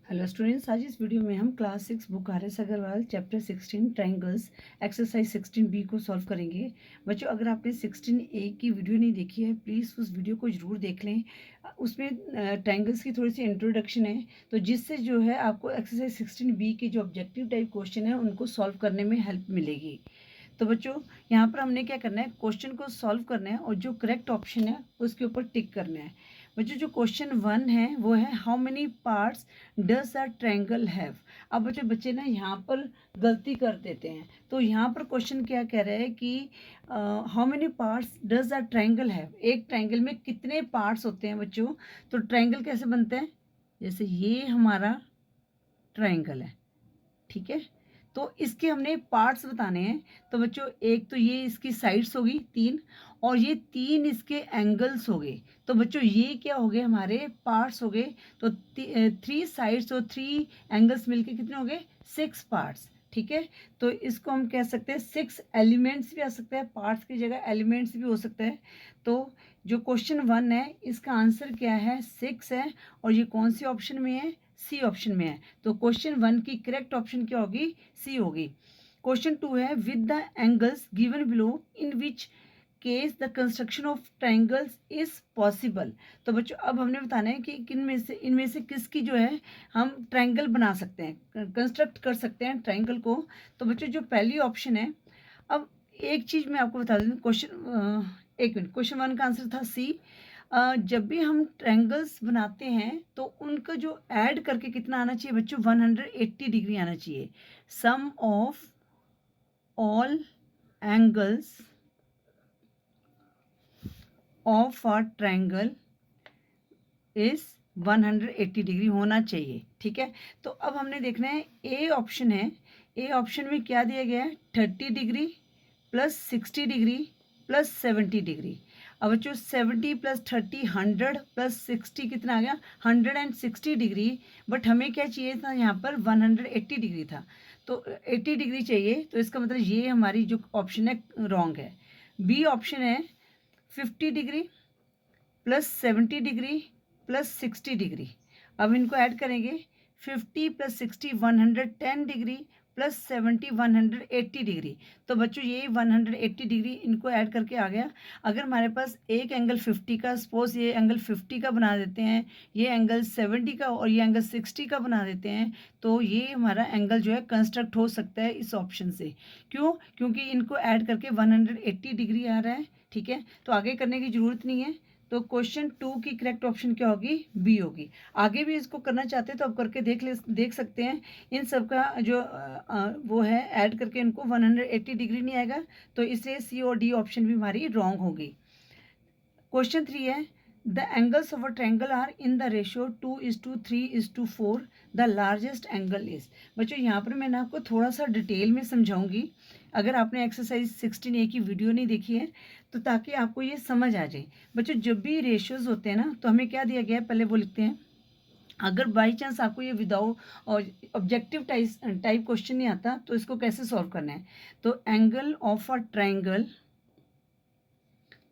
Hello students, आज इस video में हम class 6 book R S. Agarwal chapter 16 triangles exercise 16B को सॉल्व करेंगे। बच्चों, अगर आपने 16A की वीडियो नहीं देखी है, प्लीज़ उस वीडियो को ज़रूर देख लें। उसमें ट्रायंगल्स की थोड़ी सी इंट्रोडक्शन है, तो जिससे जो है आपको एक्सरसाइज 16B के जो ऑब्जेक्टिव टाइप क्वेश्चन है उनको सॉल्व करने में हेल्प मिलेगी। तो बच्चों, यहाँ पर हमने क्या करना है, क्वेश्चन को सॉल्व करना है और जो करेक्ट ऑप्शन है उसके ऊपर टिक करना है। बच्चों, जो क्वेश्चन 1 है वो है how many parts does a triangle have. अब बच्चे ना यहाँ पर गलती कर देते हैं। तो यहाँ पर क्वेश्चन क्या कह रहा है कि how many parts does a triangle have, एक ट्रायंगल में कितने पार्ट्स होते हैं बच्चों। तो ट्रायंगल कैसे बनते हैं, जैसे ये हमारा ट्रायंगल है, ठीक है। तो इसके हमने पार्ट्स बताने हैं। तो बच्चों, एक तो ये इसकी साइड्स होगी 3, और ये 3 इसके एंगल्स हो गए। तो बच्चों, ये क्या हो गए, हमारे पार्ट्स हो गए। तो 3 साइड्स और 3 एंगल्स मिलके कितने हो गए, 6 पार्ट्स, ठीक है। तो इसको हम कह सकते हैं 6 एलिमेंट्स भी आ सकता है, पार्ट्स की जगह एलिमेंट्स भी हो सकता है। तो जो क्वेश्चन 1 है इसका आंसर क्या है, 6 है, और ये कौन सी ऑप्शन में है, सी ऑप्शन में है। तो क्वेश्चन 1 की करेक्ट ऑप्शन क्या होगी, सी होगी। क्वेश्चन 2 है with the angles given below in which case the construction of triangles is possible. तो बच्चों, अब हमने बताना है कि इनमें से किसकी जो है हम ट्रायंगल बना सकते हैं, कंस्ट्रक्ट कर सकते हैं ट्रायंगल को। तो बच्चों, जो पहली ऑप्शन है, अब एक चीज़ मैं आपको बता दूँ, एक मिनट, क्वेश्चन 1 का आंसर था सी। जब भी हम ट्रायंगल्स बनाते हैं तो उनका जो ऐड करके कितना आना चाहिए बच्चों, 180 डिग्री आना चाहिए। Sum of all angles of a triangle is 180 degree होना चाहिए, ठीक है। तो अब हमने देखना है ए ऑप्शन है, ए ऑप्शन में क्या दिया गया है, 30 degree plus 60 degree plus 70 degree. अब बच्चों, 70 प्लस 30 100 प्लस 60 कितना आ गया, 160 डिग्री। बट हमें क्या चाहिए था, यहाँ पर 180 डिग्री था, तो 80 डिग्री चाहिए। तो इसका मतलब ये हमारी जो ऑप्शन है रॉन्ग है। बी ऑप्शन है 50 degree plus 70 degree plus 60 degree. अब इनको ऐड करेंगे, 50 प्लस 60 110 डिग्री प्लस 70 180 डिग्री। तो बच्चों, ये 180 डिग्री इनको ऐड करके आ गया। अगर हमारे पास एक एंगल 50 का, सपोज ये एंगल 50 का बना देते हैं, ये एंगल 70 का और ये एंगल 60 का बना देते हैं, तो ये हमारा एंगल जो है कंस्ट्रक्ट हो सकता है इस ऑप्शन से। क्यों, क्योंकि इनको ऐड करके 180 डिग्री आ रहा है, ठीक है। तो आगे करने की ज़रूरत नहीं है। तो क्वेश्चन 2 की करेक्ट ऑप्शन क्या होगी, बी होगी। आगे भी इसको करना चाहते हैं तो अब करके देख सकते हैं। इन सब का जो वो है, ऐड करके इनको 180 डिग्री नहीं आएगा, तो इसलिए सी और डी ऑप्शन भी हमारी रॉन्ग होगी। क्वेश्चन 3 है the angles of a triangle are in the ratio 2:3:4, the largest angle is. बच्चों, यहाँ पर मैंने आपको थोड़ा सा डिटेल में समझाऊंगी, अगर आपने एक्सरसाइज 16A की वीडियो नहीं देखी है, तो ताकि आपको ये समझ आ जाए। बच्चों, जब भी रेशियोज होते हैं ना, तो हमें क्या दिया गया है, पहले वो लिखते हैं। अगर बाई चांस आपको ये विदाउट और ऑब्जेक्टिव टाइप क्वेश्चन नहीं आता, तो इसको कैसे सॉल्व करना है। तो एंगल ऑफ अ ट्रायंगल,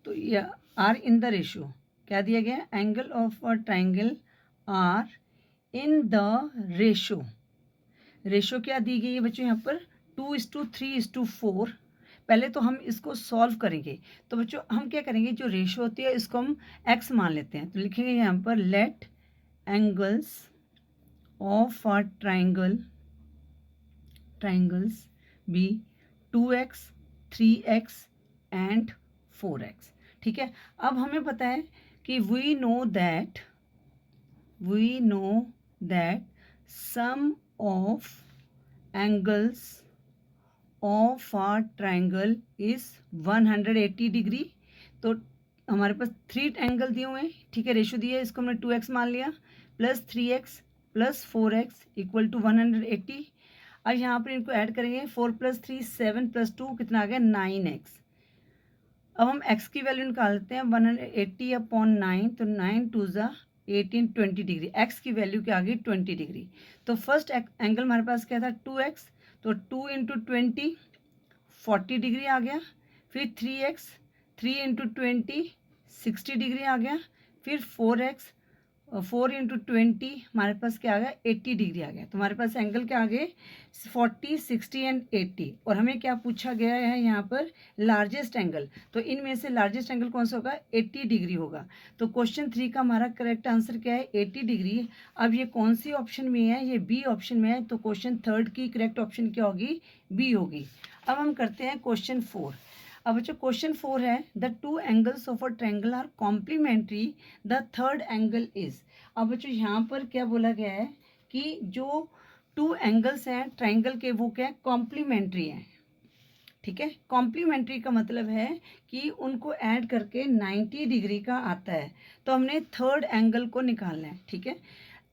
तो ये आर इन द रेशियो, क्या दिया गया, angle of a triangle are in the ratio. Ratio क्या दी गई है बच्चों, यहाँ पर 2:3:4। पहले तो हम इसको सॉल्व करेंगे। तो बच्चों, हम क्या करेंगे, जो रेशियो होती है इसको हम एक्स मान लेते हैं। तो लिखेंगे यहाँ पर let angles of a triangles be 2x 3x and 4x, ठीक है। अब हमें पता है कि we know that sum of angles of a triangle is 180 degree. तो हमारे पास 3 एंगल दिए हुए हैं, ठीक है, रेशियो दिया है, इसको हमने 2x मान लिया, plus 3x plus 4x equal to 180। अब यहाँ पर इनको ऐड करेंगे, 4 प्लस 3 7 प्लस 2 कितना आ गया, 9x। अब हम x की वैल्यू निकाल लेते हैं, 180/9, तो 9×2 = 18 20 डिग्री। x की वैल्यू क्या आ गई, 20 डिग्री। तो फर्स्ट एंगल हमारे पास क्या था, 2x, तो 2 × 20 40 डिग्री आ गया। फिर 3x, 3 × 20 60 डिग्री आ गया। फिर 4x, 4 इंटू 20 हमारे पास क्या आ गया 80 डिग्री आ गया। तो हमारे पास एंगल क्या आ गए 40, 60 एंड 80। और हमें क्या पूछा गया है यहाँ पर लार्जेस्ट एंगल, तो इनमें से लार्जेस्ट एंगल कौन सा होगा 80 डिग्री होगा। तो क्वेश्चन 3 का हमारा करेक्ट आंसर क्या है 80 डिग्री। अब ये कौन सी ऑप्शन में है, ये बी ऑप्शन में है। तो क्वेश्चन 3 की करेक्ट ऑप्शन क्या होगी बी होगी। अब हम करते हैं क्वेश्चन 4। अब बच्चों क्वेश्चन 4 है the two angles of a triangle are complementary the third angle is. अब बच्चों यहाँ पर क्या बोला गया है कि जो टू एंगल्स हैं ट्रायंगल के वो क्या है कॉम्प्लीमेंट्री हैं। ठीक है, कॉम्प्लीमेंट्री का मतलब है कि उनको ऐड करके 90 डिग्री का आता है। तो हमने थर्ड एंगल को निकालना है। ठीक है,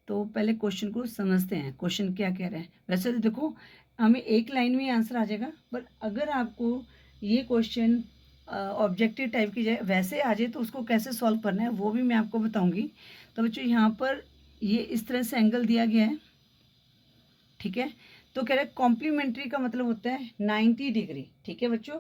तो पहले क्वेश्चन को समझते हैं क्वेश्चन क्या कह रहे हैं। वैसे तो देखो हमें एक लाइन में आंसर आ जाएगा, बट अगर आपको ये क्वेश्चन ऑब्जेक्टिव टाइप की जाए वैसे आ जाए तो उसको कैसे सॉल्व करना है वो भी मैं आपको बताऊंगी। तो बच्चों यहाँ पर ये इस तरह से एंगल दिया गया है। ठीक है, तो कह रहे हैं कॉम्प्लीमेंट्री का मतलब होता है 90 डिग्री। ठीक है बच्चों,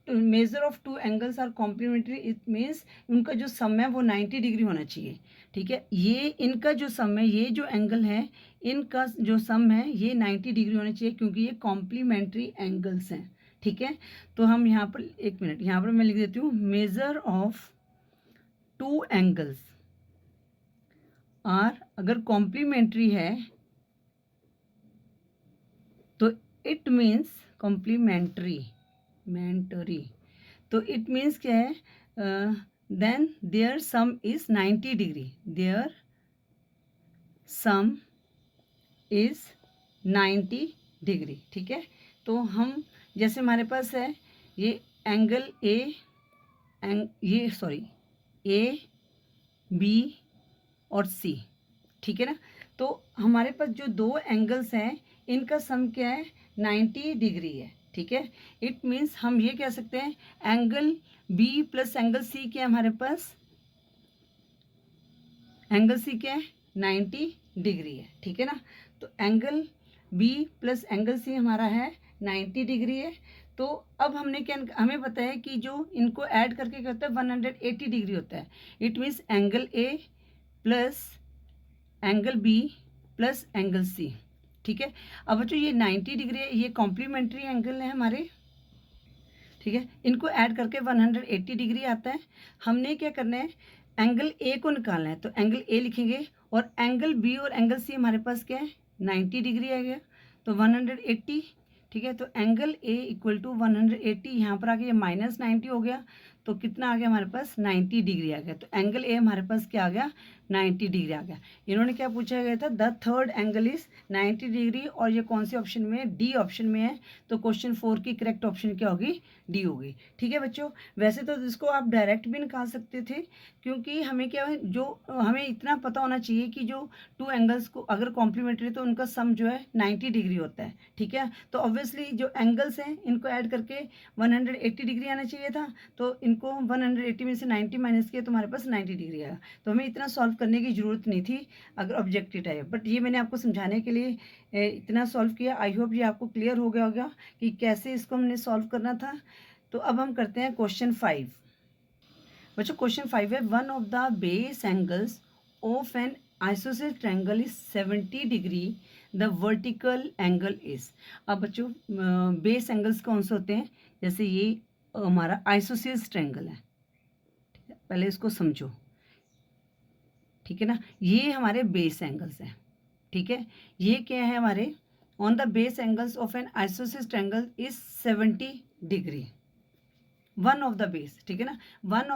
measure of two angles are complementary, it means उनका जो सम है वो 90 डिग्री होना चाहिए। ठीक है, ये इनका जो सम है, ये जो एंगल है इनका जो सम है ये 90 डिग्री होना चाहिए क्योंकि ये कॉम्प्लीमेंट्री एंगल्स हैं। ठीक है, तो हम यहाँ पर एक मिनट यहाँ पर मैं लिख देती हूँ measure of two angles are, अगर कॉम्प्लीमेंट्री है तो इट मीन्स कॉम्प्लीमेंट्री तो इट मीन्स क्या है then their sum is 90 degree, their sum is 90 degree. ठीक है, तो हम जैसे हमारे पास है ये एंगल ए बी और सी। ठीक है ना, तो हमारे पास जो दो एंगल्स हैं इनका सम क्या है 90 डिग्री है। ठीक है, इट मीन्स हम ये कह सकते हैं angle B plus angle C क्या है हमारे पास, एंगल सी क्या है 90 डिग्री है। ठीक है ना, तो angle B plus angle C हमारा है 90 डिग्री है। तो अब हमने क्या, हमें पता है कि जो इनको ऐड करके क्या होता है 180 डिग्री होता है। It means angle A plus angle B plus angle C. ठीक है, अब बच्चों ये 90 डिग्री है, ये कॉम्प्लीमेंट्री एंगल है हमारे। ठीक है, इनको ऐड करके 180 डिग्री आता है। हमने क्या करना है एंगल ए को निकालना है, तो एंगल ए लिखेंगे और एंगल बी और एंगल सी हमारे पास क्या है 90 डिग्री आ गया, तो 180। ठीक है, तो एंगल ए इक्वल टू 180, यहाँ पर आ गया माइनस 90 हो गया, तो कितना आ गया हमारे पास 90 डिग्री आ गया। तो एंगल ए हमारे पास क्या आ गया 90 डिग्री आ गया। इन्होंने क्या पूछा गया था the third angle is 90 degree, और ये कौन से ऑप्शन में है डी ऑप्शन में है। तो क्वेश्चन 4 की करेक्ट ऑप्शन क्या होगी डी होगी। ठीक है बच्चों, वैसे तो इसको आप डायरेक्ट भी निकाल सकते थे क्योंकि हमें क्या है जो हमें इतना पता होना चाहिए कि जो टू एंगल्स को अगर कॉम्प्लीमेंट्री तो उनका सम जो है 90 डिग्री होता है। ठीक है, तो ऑब्वियसली जो एंगल्स हैं इनको ऐड करके 180 डिग्री आना चाहिए था, तो इनको 180 में से 90 माइनस किया तो हमारे पास 90 डिग्री आया। तो हमें इतना सॉल्व करने की ज़रूरत नहीं थी अगर ऑब्जेक्टिव टाइप, बट ये मैंने आपको समझाने के लिए इतना सॉल्व किया। आई होप ये आपको क्लियर हो गया होगा कि कैसे इसको हमने सॉल्व करना था। तो अब हम करते हैं क्वेश्चन 5। बच्चों क्वेश्चन 5 है one of the base angles of N isosceles triangle is 70 degree, the vertical angle is. अब बच्चों बेस एंगल्स कौन से होते हैं, जैसे ये हमारा आइसोसेलेस ट्रायंगल है, पहले इसको समझो। ठीक है ना, ये हमारे बेस एंगल्स हैं। ठीक है, ये क्या है हमारे on the base angles of N isosceles triangle is 70 degree, one of the base. ठीक है ना, one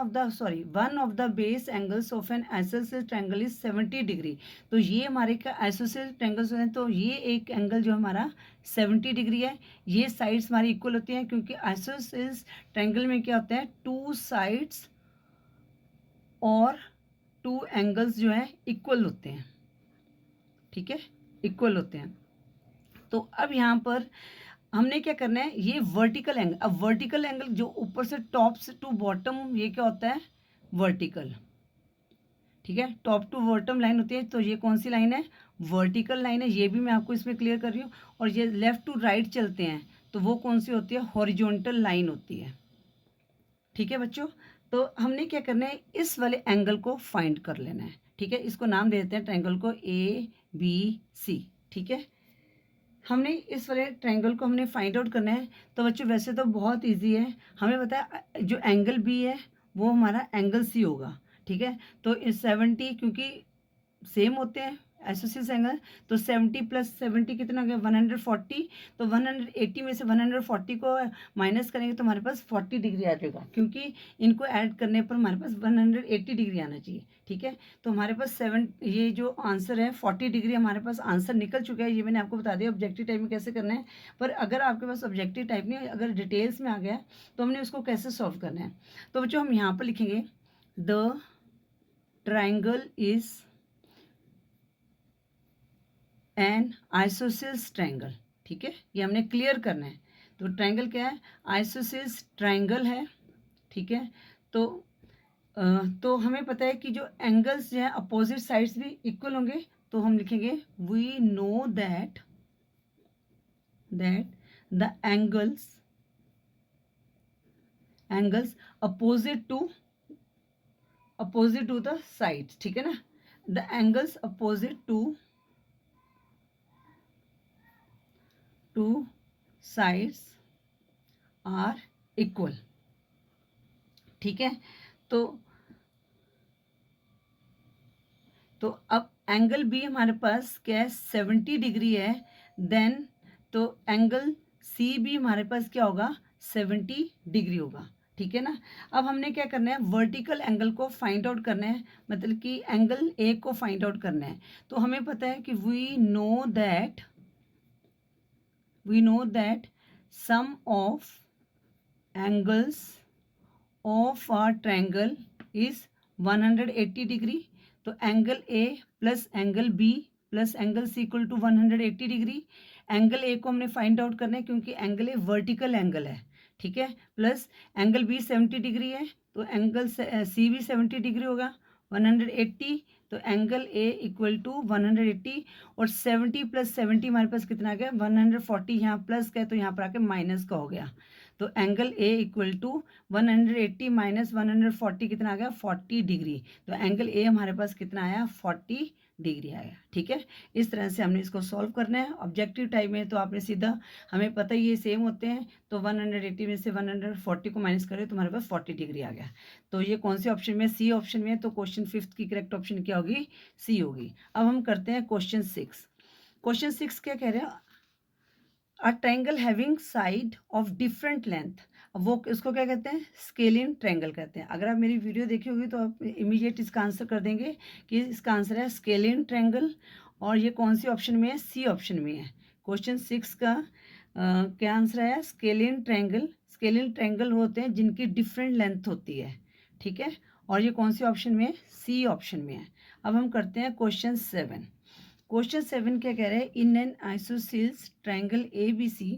of the base angles of N isosceles triangle is 70 degree. तो ये हमारे का आइसोसेलेस ट्रायंगल्स हैं, तो ये एक एंगल जो हमारा 70 डिग्री है। ये साइड्स हमारी इक्वल होती हैं क्योंकि आइसोसेलेस ट्रायंगल में क्या होता है टू साइड्स और टू एंगल्स जो है इक्वल होते हैं। ठीक है, इक्वल होते हैं। तो अब यहाँ पर हमने क्या करना है ये वर्टिकल एंगल, अब वर्टिकल एंगल जो ऊपर से टॉप से टू बॉटम ये क्या होता है वर्टिकल। ठीक है, टॉप टू बॉटम लाइन होती है, तो ये कौन सी लाइन है वर्टिकल लाइन है, ये भी मैं आपको इसमें क्लियर कर रही हूँ। और ये लेफ्ट टू राइट चलते हैं तो वो कौन सी होती है हॉरिजॉन्टल लाइन होती है। ठीक है बच्चों, तो हमने क्या करना है इस वाले एंगल को फाइंड कर लेना है। ठीक है, इसको नाम दे देते हैं ट्रायंगल को ABC। ठीक है, हमने इस वाले ट्रायंगल को हमने फाइंड आउट करना है। तो बच्चों वैसे तो बहुत इजी है, हमें पता है जो एंगल बी है वो हमारा एंगल सी होगा। ठीक है, तो इस 70 क्योंकि सेम होते हैं एसोसिएट एंगल, तो 70 प्लस 70 कितना हो गया 140। तो 180 में से 140 को माइनस करेंगे तो हमारे पास 40 डिग्री आ जाएगा, क्योंकि इनको ऐड करने पर हमारे पास 180 डिग्री आना चाहिए। ठीक है, तो हमारे पास ये जो आंसर है 40 डिग्री हमारे पास आंसर निकल चुका है। ये मैंने आपको बता दिया ऑब्जेक्टिव टाइप में कैसे करना है। पर अगर आपके पास ऑब्जेक्टिव टाइप नहीं, अगर डिटेल्स में आ गया तो हमने उसको कैसे सॉल्व करना है। तो बच्चों हम यहाँ पर लिखेंगे the triangle is an isosceles triangle. ठीक है, ये हमने क्लियर करना है। तो ट्रायंगल क्या है, आइसोसेल्स ट्रायंगल है। ठीक है, तो हमें पता है कि जो एंगल्स जो है अपोजिट साइड्स भी इक्वल होंगे। तो हम लिखेंगे we know that the angles opposite to the sides. ठीक है ना, the angles opposite to sides are equal. ठीक है, तो अब एंगल बी हमारे पास क्या है 70 डिग्री है। देन तो एंगल सी भी हमारे पास क्या होगा 70 डिग्री होगा। ठीक है ना, अब हमने क्या करना है वर्टिकल एंगल को फाइंड आउट करना है, मतलब कि एंगल ए को फाइंड आउट करना है। तो हमें पता है कि we know that sum of angles of a triangle is 180 degree. तो angle A plus angle B plus angle C equal to 180 degree. Angle A को हमने फाइंड आउट करना है क्योंकि एंगल ए वर्टिकल एंगल है। ठीक है, प्लस एंगल बी 70 डिग्री है, तो एंगल सी भी 70 डिग्री होगा 180। तो एंगल ए इक्वल टू 180 और 70 प्लस 70 हमारे पास कितना आ गया 140। यहाँ प्लस का है तो यहाँ पर आके माइनस का हो गया। तो angle A equal to 180 minus 140 कितना आ गया 40 डिग्री। तो एंगल ए हमारे पास कितना आया 40 डिग्री आया। ठीक है, इस तरह से हमने इसको सॉल्व करना है। ऑब्जेक्टिव टाइप में तो आपने सीधा, हमें पता ही ये सेम होते हैं, तो 180 में से 140 को माइनस करें तो हमारे पास 40 डिग्री आ गया। तो ये कौन से ऑप्शन में, सी ऑप्शन में। तो क्वेश्चन 5 की करेक्ट ऑप्शन क्या होगी, सी होगी। अब हम करते हैं क्वेश्चन 6। क्वेश्चन 6 क्या कह रहे हैं, a triangle having side of different length. वो इसको क्या कहते हैं स्केलिन ट्रायंगल कहते हैं। अगर आप मेरी वीडियो देखी होगी तो आप इमीडिएट इसका आंसर कर देंगे कि इसका आंसर है स्केलिन ट्रायंगल। और ये कौन सी ऑप्शन में है, सी ऑप्शन में है। क्वेश्चन 6 का क्या आंसर है, स्केलिन ट्रायंगल। स्केलिन ट्रायंगल होते हैं जिनकी डिफरेंट लेंथ होती है। ठीक है, और ये कौन सी ऑप्शन में है, सी ऑप्शन में है। अब हम करते हैं क्वेश्चन 7। क्वेश्चन 7 क्या कह रहे हैं, in an isosceles triangle ABC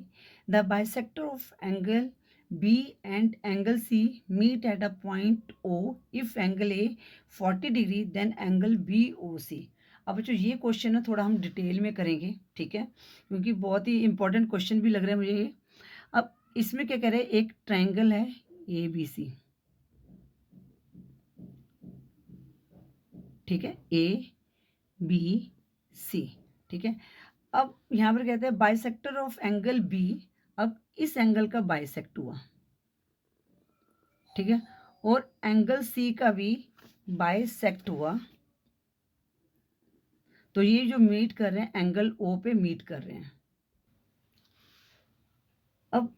the bisector of angle B and angle C meet at a point O if angle A 40 degree then angle BOC। अब बच्चों ये क्वेश्चन ना थोड़ा हम डिटेल में करेंगे। ठीक है, क्योंकि बहुत ही इंपॉर्टेंट क्वेश्चन भी लग रहा है मुझे ये। अब इसमें क्या कह रहे हैं, एक ट्रायंगल है ABC। ठीक है, ABC। ठीक है, अब यहाँ पर कहते हैं बाइसेक्टर ऑफ एंगल B। अब इस एंगल का बाइसेक्ट हुआ। ठीक है, और एंगल C का भी बाइसेक्ट हुआ। तो ये जो मीट कर रहे हैं एंगल O पे मीट कर रहे हैं। अब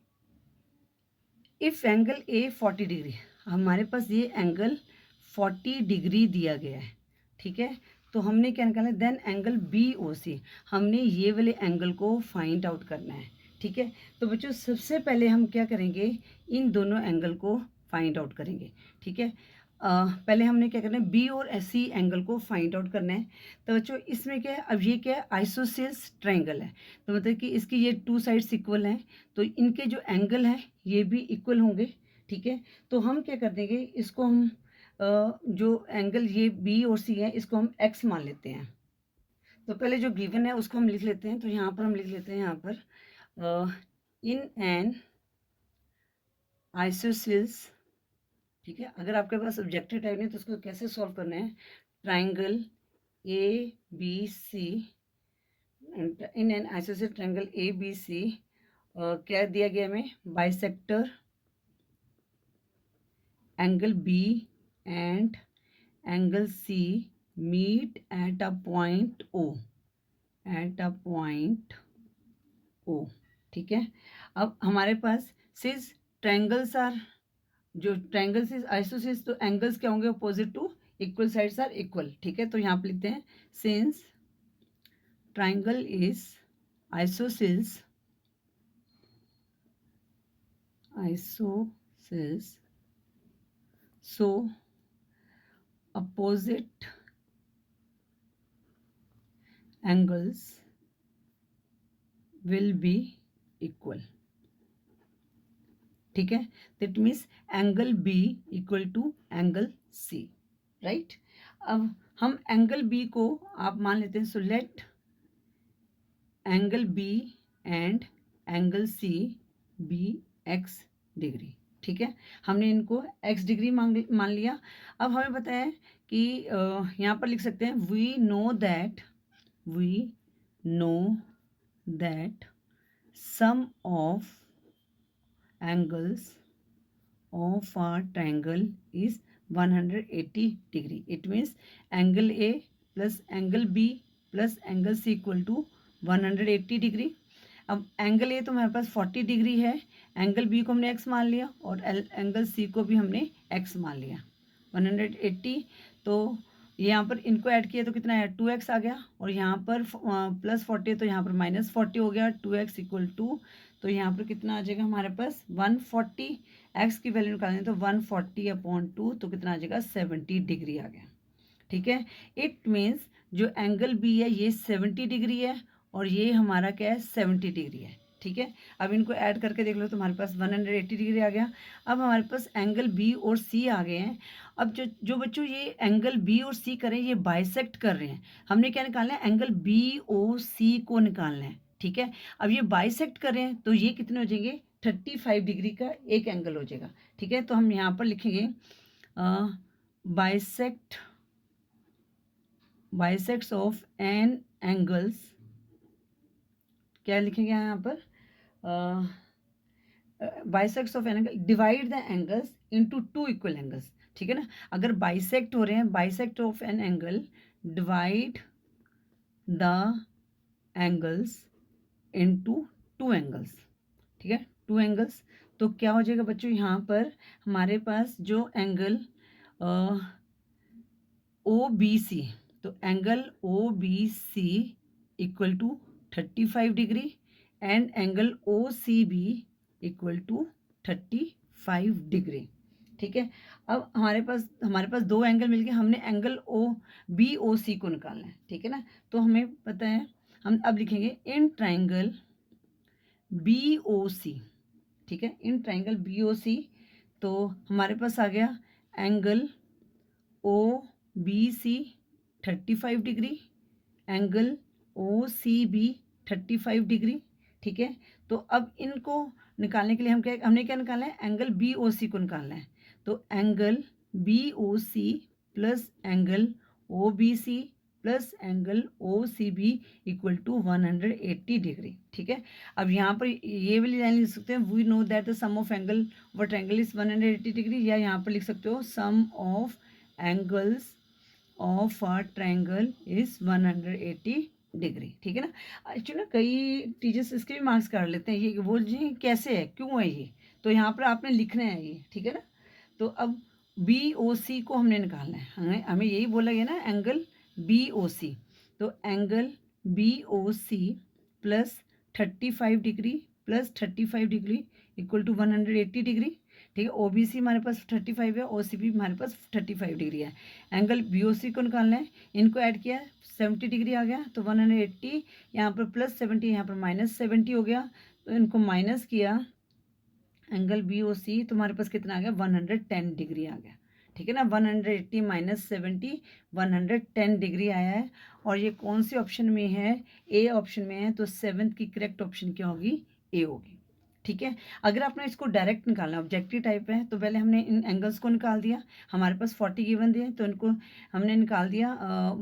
इफ एंगल A 40 डिग्री, हमारे पास ये एंगल 40 डिग्री दिया गया है। ठीक है, तो हमने क्या निकाला, देन एंगल BOC, हमने ये वाले एंगल को फाइंड आउट करना है। ठीक है, तो बच्चों सबसे पहले हम क्या करेंगे, इन दोनों एंगल को फाइंड आउट करेंगे। ठीक है, पहले हमने क्या करना है, B और C एंगल को फाइंड आउट करना है। तो बच्चों इसमें क्या है, अब ये क्या है आइसोसेल्स ट्रायंगल है, तो मतलब कि इसकी ये टू साइड्स इक्वल हैं, तो इनके जो एंगल हैं ये भी इक्वल होंगे। ठीक है, तो हम क्या कर देंगे, इसको हम जो एंगल ये B और C है इसको हम x मान लेते हैं। तो पहले जो गिवन है उसको हम लिख लेते हैं। तो यहाँ पर हम लिख लेते हैं, यहाँ पर इन एन आइसोसेल्स। ठीक है, अगर आपके पास ऑब्जेक्टिव टाइप नहीं तो उसको कैसे सॉल्व करना है, triangle ABC, in an isosceles triangle ABC क्या दिया गया हमें, bisector angle B and angle C meet at a point O, at a point O, ठीक है। अब हमारे पास सिंस ट्रायंगल्स आर, जो ट्रायंगल्स इज आइसोसेलेस, तो एंगल्स क्या होंगे, opposite to equal sides are equal, ठीक है। तो यहाँ पे लिखते हैं since triangle is isosceles, isosceles so opposite angles will be equal, ठीक है। That means angle B equal to angle C, right. अब हम एंगल B को आप मान लेते हैं, so let angle B and angle C be x degree, ठीक है। हमने इनको x डिग्री मान लिया। अब हमें पता है कि यहाँ पर लिख सकते हैं we know that sum of angles of a triangle is 180 degree. It means angle A plus angle B plus angle C equal to 180 degree. अब एंगल ए तो हमारे पास 40 डिग्री है, एंगल बी को हमने एक्स मान लिया और एंगल सी को भी हमने एक्स मान लिया 180। तो यहाँ पर इनको ऐड किया तो कितना है, 2x आ गया, और यहाँ पर +40 तो यहाँ पर -40 हो गया, 2x इक्वल टू, तो यहाँ पर कितना आ जाएगा हमारे पास 140। x की वैल्यू निकालें तो 140/2, तो कितना आ जाएगा 70 डिग्री आ गया, ठीक है। इट मीन्स जो एंगल बी है ये 70 डिग्री है और ये हमारा क्या है 70 डिग्री है, ठीक है। अब इनको ऐड करके देख लो तो हमारे पास 180 डिग्री आ गया। अब हमारे पास एंगल बी और सी आ गए हैं। अब जो बच्चों ये एंगल बी और सी करें, ये बाइसेक्ट कर रहे हैं, हमने क्या निकालना है, एंगल बी ओ सी को निकालना है, ठीक है। अब ये बाइसेक्ट कर रहे हैं तो ये कितने हो जाएंगे, 35 डिग्री का एक एंगल हो जाएगा, ठीक है। तो हम यहाँ पर लिखेंगे बाइसेक्ट्स ऑफ एन एंगल्स, क्या लिखेंगे यहाँ पर, bisects of an angle divide the angles into 2 equal angles, ठीक है ना। अगर बाइसेक्ट हो रहे हैं, bisect of an angle divide the angles into 2 angles, ठीक है, 2 एंगल्स। तो क्या हो जाएगा बच्चों, यहाँ पर हमारे पास जो एंगल ओ बी सी, तो angle O B C equal to 35 degree and angle O C B equal to 35 degree, ठीक है। अब हमारे पास दो एंगल मिल गए, हमने एंगल ओ बी ओ सी को निकालना है, ठीक है ना। तो हमें पता है, हम अब लिखेंगे इन ट्राइंगल बी ओ सी, ठीक है, in triangle B O C. तो हमारे पास आ गया angle O B C 35 degree, angle O C B 35 degree, ठीक है। तो अब इनको निकालने के लिए हमने क्या निकालना है, एंगल बी ओ सी को निकालना है। तो angle B O C plus angle O B C plus angle O C B equal to 180 degree, ठीक है। अब यहाँ पर ये वाली लाइन लिख सकते हैं, we know that the sum of angle of triangle is 180 degree, या यहाँ पर लिख सकते हो sum of angles of a triangle is 180 degree, ठीक है ना। एक्चुअली ना कई टीचर्स इसके भी मार्क्स काट लेते हैं, ये बोल जी कैसे है, क्यों है ये, तो यहाँ पर आपने लिखना है ये, ठीक है ना। तो अब बी ओ सी को हमने निकालना है, हमें यही बोला गया ना, एंगल बी ओ सी। तो angle B O C plus 35 degree plus 35 degree equal to 180 degree, ठीक है। ओ बी सी हमारे पास 35 है, ओ सी बी हमारे पास 35 डिग्री है। एंगल बी ओ सी को निकालना है, इनको ऐड किया 70 डिग्री आ गया, तो 180 यहाँ पर +70 यहाँ पर -70 हो गया, तो इनको माइनस किया, एंगल बी ओ सी तो हमारे पास कितना आ गया 110 डिग्री आ गया, ठीक है ना। 180 - 70 110 डिग्री आया है, और ये कौन सी ऑप्शन में है, ए ऑप्शन में है। तो 7th की करेक्ट ऑप्शन क्या होगी, ए होगी, ठीक है। अगर आपने इसको डायरेक्ट निकालना ऑब्जेक्टिव टाइप है तो पहले हमने इन एंगल्स को निकाल दिया, हमारे पास 40 गिवन दिए तो इनको हमने निकाल दिया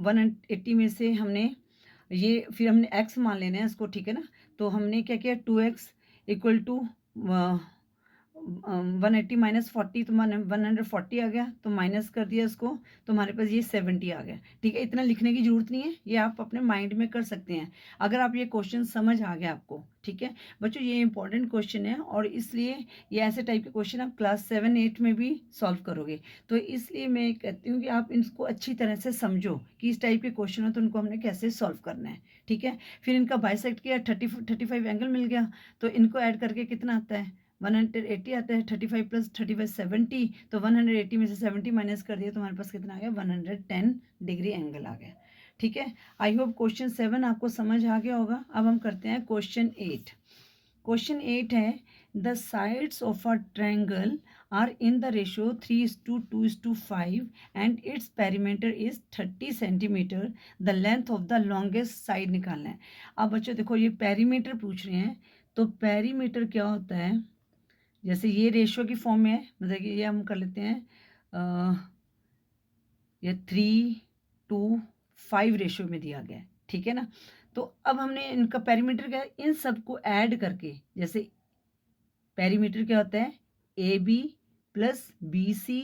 180 में से हमने ये फिर हमने x मान लेना है इसको, ठीक है ना। तो हमने क्या किया 2x इक्वल टू 180 माइनस 40 तो 140 आ गया, तो माइनस कर दिया इसको तो हमारे पास ये 70 आ गया, ठीक है। इतना लिखने की जरूरत नहीं है, ये आप अपने माइंड में कर सकते हैं अगर आप ये क्वेश्चन समझ आ गया आपको, ठीक है बच्चों। ये इंपॉर्टेंट क्वेश्चन है और इसलिए ये ऐसे टाइप के क्वेश्चन आप क्लास 7-8 में भी सॉल्व करोगे, तो इसलिए मैं कहती हूँ कि आप इसको अच्छी तरह से समझो कि इस टाइप के क्वेश्चन हो तो उनको हमने कैसे सॉल्व करना है, ठीक है। फिर इनका बाइसेक्ट किया 35 एंगल मिल गया, तो इनको ऐड करके कितना आता है 180 आता है, 35 प्लस 35 70, तो 180 में से 70 माइनस कर दिया तो हमारे पास कितना आ गया 110 डिग्री एंगल आ गया, ठीक है। आई होप क्वेश्चन 7 आपको समझ आ गया होगा। अब हम करते हैं क्वेश्चन 8। क्वेश्चन 8 है the sides of a triangle are in the ratio 3:2:5 and its perimeter is 30 centimetre, the length of the longest side निकालना है। अब बच्चों देखो ये पेरीमीटर पूछ रहे हैं, तो पेरीमीटर क्या होता है, जैसे ये रेशियो की फॉर्म में है, मतलब कि ये हम कर लेते हैं ये 3:5 रेशियो में दिया गया है, ठीक है ना। तो अब हमने इनका पेरीमीटर क्या है, इन सबको ऐड करके, जैसे पेरीमीटर क्या होता है AB plus BC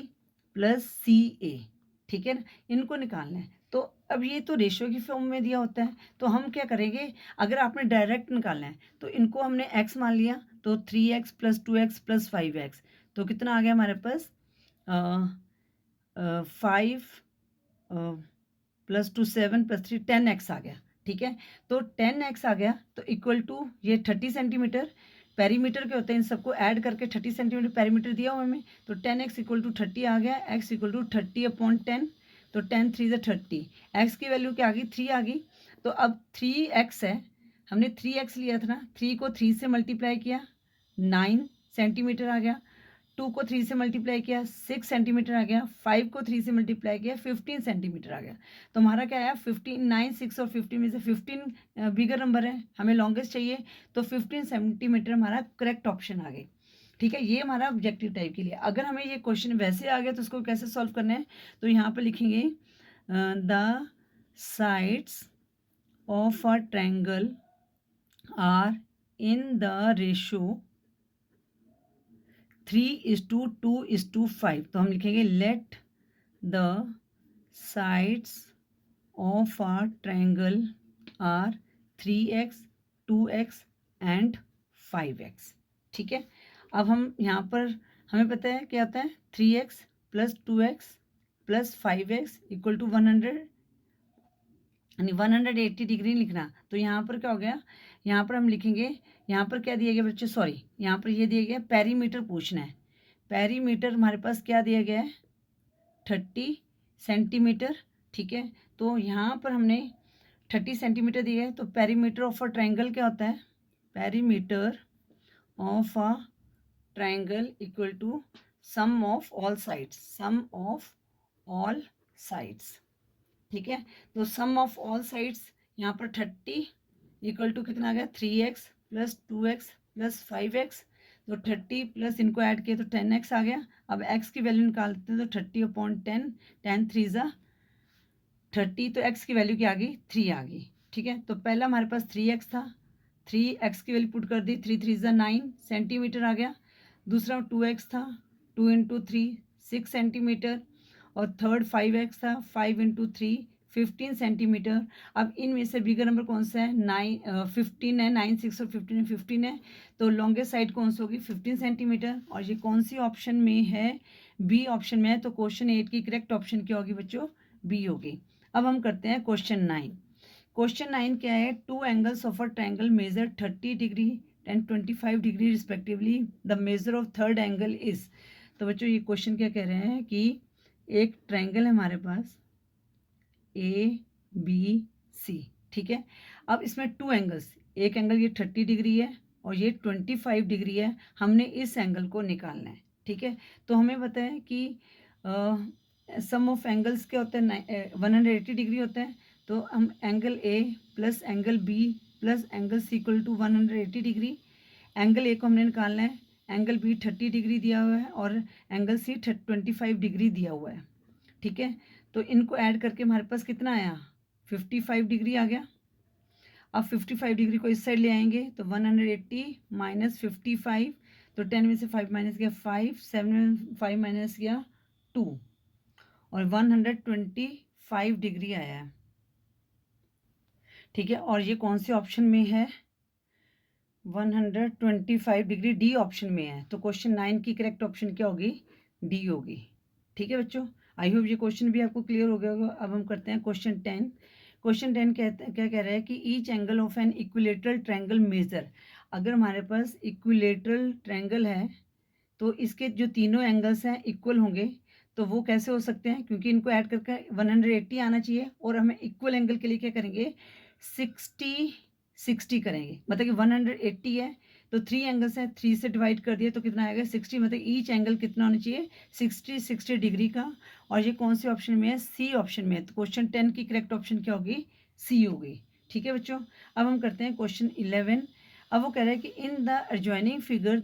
plus CA, ठीक है ना, इनको निकालना है। तो अब ये तो रेशियो की फॉर्म में दिया होता है, तो हम क्या करेंगे, अगर आपने डायरेक्ट निकालना है तो इनको हमने x मान लिया, तो 3x plus 2x plus 5x, तो कितना आ गया हमारे पास 5 प्लस 2 7 प्लस 3 10x आ गया, ठीक है। तो 10x आ गया तो इक्वल टू ये 30 सेंटीमीटर, पेरीमीटर के होते हैं इन सबको ऐड करके 30 सेंटीमीटर पेरीमीटर दिया हुआ हमें, तो 10x इक्वल टू 30 आ गया, x इक्वल टू 30/10, तो 10 3 30, x की वैल्यू क्या आ गई 3 आ गई। तो अब 3x है, हमने 3x लिया था ना, 3 को 3 से मल्टीप्लाई किया 9 सेंटीमीटर आ गया, 2 को 3 से मल्टीप्लाई किया 6 सेंटीमीटर आ गया, 5 को 3 से मल्टीप्लाई किया 15 सेंटीमीटर आ गया। तो हमारा क्या आया 15, 9, 6 और 15 में से 15 बिगर नंबर है, हमें लॉन्गेस्ट चाहिए, तो 15 सेंटीमीटर हमारा करेक्ट ऑप्शन आ गई, ठीक है। ये हमारा ऑब्जेक्टिव टाइप के लिए। अगर हमें ये क्वेश्चन वैसे आ गया तो उसको कैसे सॉल्व करना है, तो यहाँ पर लिखेंगे the sides of a triangle are in the ratio 3:2:5, तो हम लिखेंगे let the sides of a triangle are 3x 2x and 5x, ठीक है। अब हम यहाँ पर हमें पता है क्या आता है 3x plus 2x plus 5x equal to 100 यानी 180 डिग्री लिखना। तो यहाँ पर क्या हो गया, यहाँ पर हम लिखेंगे, यहाँ पर क्या दिया गया बच्चे, सॉरी यहाँ पर ये दिया गया पेरीमीटर पूछना है। पेरीमीटर हमारे पास क्या दिया गया है 30 सेंटीमीटर, ठीक है। तो यहाँ पर हमने 30 सेंटीमीटर दिया है, तो पेरीमीटर ऑफ अ ट्रायंगल क्या होता है, perimeter of a triangle equal to sum of all sides, sum of all sides, ठीक है। तो सम ऑफ ऑल साइड्स यहाँ पर 30 इक्वल टू कितना आ गया 3x plus 2x plus 5x, तो 30 प्लस इनको ऐड किया तो 10x आ गया। अब x की वैल्यू निकालते हैं तो 30/10, 10 3 ज़ा 30, तो x की वैल्यू क्या आ गई 3 आ गई, ठीक है। तो पहला हमारे पास 3x था, 3x की वैल्यू पुट कर दी, 3 3 ज़ा 9 सेंटीमीटर आ गया। दूसरा 2x था, 2 × 3 6 सेंटीमीटर, और थर्ड 5x था, 5 × 3 15 सेंटीमीटर। अब इनमें से बिगर नंबर कौन सा है 15 है, 9 6 और 15 है, तो लॉन्गेस्ट साइड कौन सी होगी 15 सेंटीमीटर, और ये कौन सी ऑप्शन में है बी ऑप्शन में है। तो क्वेश्चन 8 की करेक्ट ऑप्शन क्या होगी बच्चों, बी होगी। अब हम करते हैं क्वेश्चन 9। क्वेश्चन 9 क्या है, two angles of a triangle measure 30 degree and 25 degree respectively, the measure of third angle is. तो बच्चों ये क्वेश्चन क्या कह रहे हैं कि एक ट्रायंगल है हमारे पास ABC, ठीक है। अब इसमें टू एंगल्स, एक एंगल ये 30 डिग्री है और ये 25 डिग्री है, हमने इस एंगल को निकालना है, ठीक है। तो हमें पता है कि सम ऑफ एंगल्स क्या होता है 180 डिग्री होता है, तो हम angle A plus angle B plus angle C equal to 180 degree, angle A को हमने निकालना है, एंगल बी 30 डिग्री दिया हुआ है और एंगल सी 25 डिग्री दिया हुआ है, ठीक है। तो इनको ऐड करके हमारे पास कितना आया, 55 डिग्री आ गया। अब 55 डिग्री को इस साइड ले आएंगे तो 180 माइनस 55, तो 10 में से 5 माइनस गया 5, 7 में 5 माइनस गया 2 और 125 डिग्री आया है, ठीक है। और ये कौन से ऑप्शन में है, 125 डिग्री डी ऑप्शन में है। तो क्वेश्चन 9 की करेक्ट ऑप्शन क्या होगी, डी होगी, ठीक है बच्चों। आई होप ये क्वेश्चन भी आपको क्लियर हो गया होगा। अब हम करते हैं क्वेश्चन 10। क्वेश्चन 10 क्या कह रहा है कि each angle of an equilateral triangle measure. अगर हमारे पास इक्विलेटरल ट्रायंगल है तो इसके जो तीनों एंगल्स हैं इक्वल होंगे। तो वो कैसे हो सकते हैं, क्योंकि इनको ऐड करके 180 आना चाहिए और हमें इक्वल एंगल के लिए क्या करेंगे, 60 करेंगे। मतलब कि 180 है तो 3 एंगल्स हैं, 3 से डिवाइड कर दिया तो कितना आएगा 60। मतलब ईच एंगल कितना होना चाहिए, 60 डिग्री का। और ये कौन से ऑप्शन में है, सी ऑप्शन में है। तो क्वेश्चन 10 की करेक्ट ऑप्शन क्या होगी, सी होगी, ठीक है बच्चों। अब हम करते हैं क्वेश्चन 11। अब वो कह रहा है कि in the adjoining figure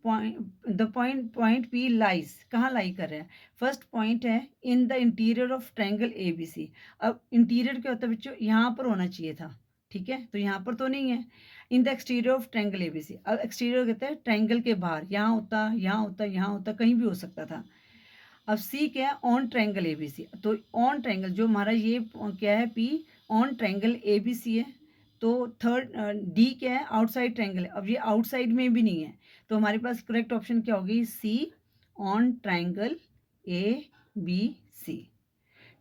point P lies, कहाँ लाई कर रहा है, फर्स्ट पॉइंट है in the interior of triangle A B C. अब इंटीरियर क्या होता है बच्चों, यहाँ पर होना चाहिए था, ठीक है, तो यहाँ पर तो नहीं है। In the exterior of triangle A B C, अब एक्सटीरियर कहते हैं ट्रायंगल के बाहर, यहाँ होता, यहाँ होता, यहाँ होता, कहीं भी हो सकता था। अब सी क्या है, on triangle A B C. तो ऑन ट्रायंगल जो हमारा ये क्या है, P on triangle A B C है। तो थर्ड डी क्या है, आउटसाइड ट्रायंगल है। अब ये आउटसाइड में भी नहीं है तो हमारे पास करेक्ट ऑप्शन क्या होगी, C on triangle A B C,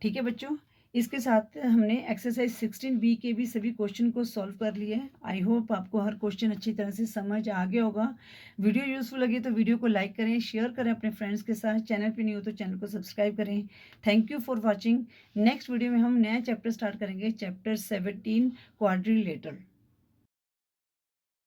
ठीक है बच्चों। इसके साथ हमने एक्सरसाइज 16B के भी सभी क्वेश्चन को सॉल्व कर लिए। आई होप आपको हर क्वेश्चन अच्छी तरह से समझ आ गया होगा। वीडियो यूजफुल लगी तो वीडियो को लाइक करें, शेयर करें अपने फ्रेंड्स के साथ। चैनल पे नहीं हो तो चैनल को सब्सक्राइब करें। Thank you for watching. Next video में हम नया चैप्टर स्टार्ट करेंगे, चैप्टर 17 क्वाड्रिलेटरल।